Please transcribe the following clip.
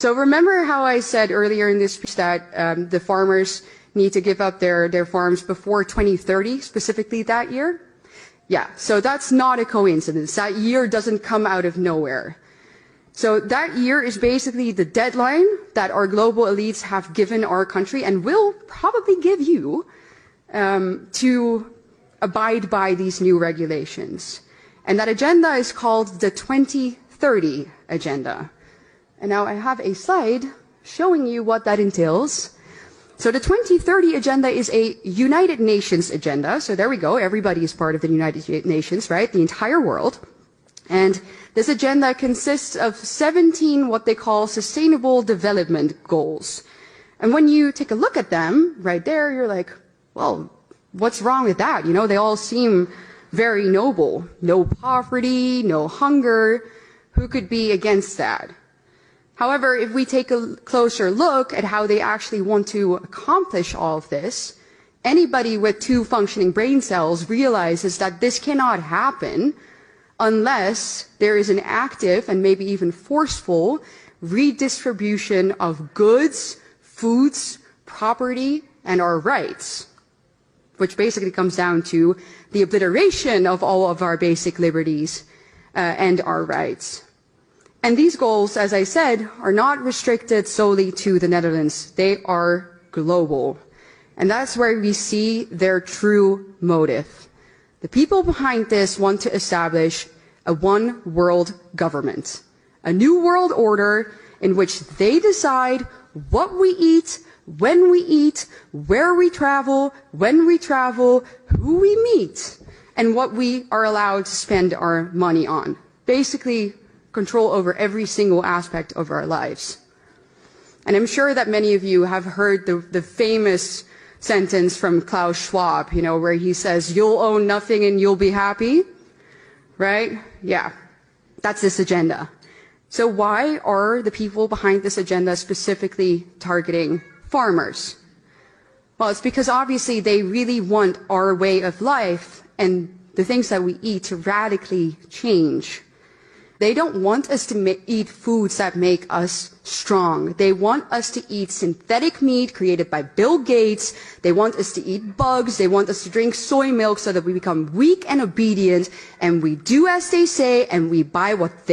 So remember how I said earlier in this speech that the farmers need to give up their farms before 2030, specifically that year? Yeah, so that's not a coincidence. That year doesn't come out of nowhere. So that year is basically the deadline that our global elites have given our country and will probably give you to abide by these new regulations. And that agenda is called the 2030 Agenda. And now I have a slide showing you what that entails. So the 2030 Agenda is a United Nations agenda. So there we go. Everybody is part of the United Nations, right? The entire world. And this agenda consists of 17 what they call sustainable development goals. And when you take a look at them right there, you're like, well, what's wrong with that? You know, they all seem very noble. No poverty, no hunger. Who could be against that? However, if we take a closer look at how they actually want to accomplish all of this, anybody with 2 functioning brain cells realizes that this cannot happen unless there is an active and maybe even forceful redistribution of goods, foods, property, and our rights, which basically comes down to the obliteration of all of our basic liberties and our rights. And these goals, as I said, are not restricted solely to the Netherlands. They are global. And that's where we see their true motive. The people behind this want to establish a one-world government, a new world order in which they decide what we eat, when we eat, where we travel, when we travel, who we meet, and what we are allowed to spend our money on. Basically, control over every single aspect of our lives. And I'm sure that many of you have heard the famous sentence from Klaus Schwab, you know, where he says, "You'll own nothing and you'll be happy." Right? Yeah, that's this agenda. So why are the people behind this agenda specifically targeting farmers? Well, it's because obviously they really want our way of life and the things that we eat to radically change. They don't want us to eat foods that make us strong. They want us to eat synthetic meat created by Bill Gates. They want us to eat bugs. They want us to drink soy milk so that we become weak and obedient, and we do as they say and we buy what they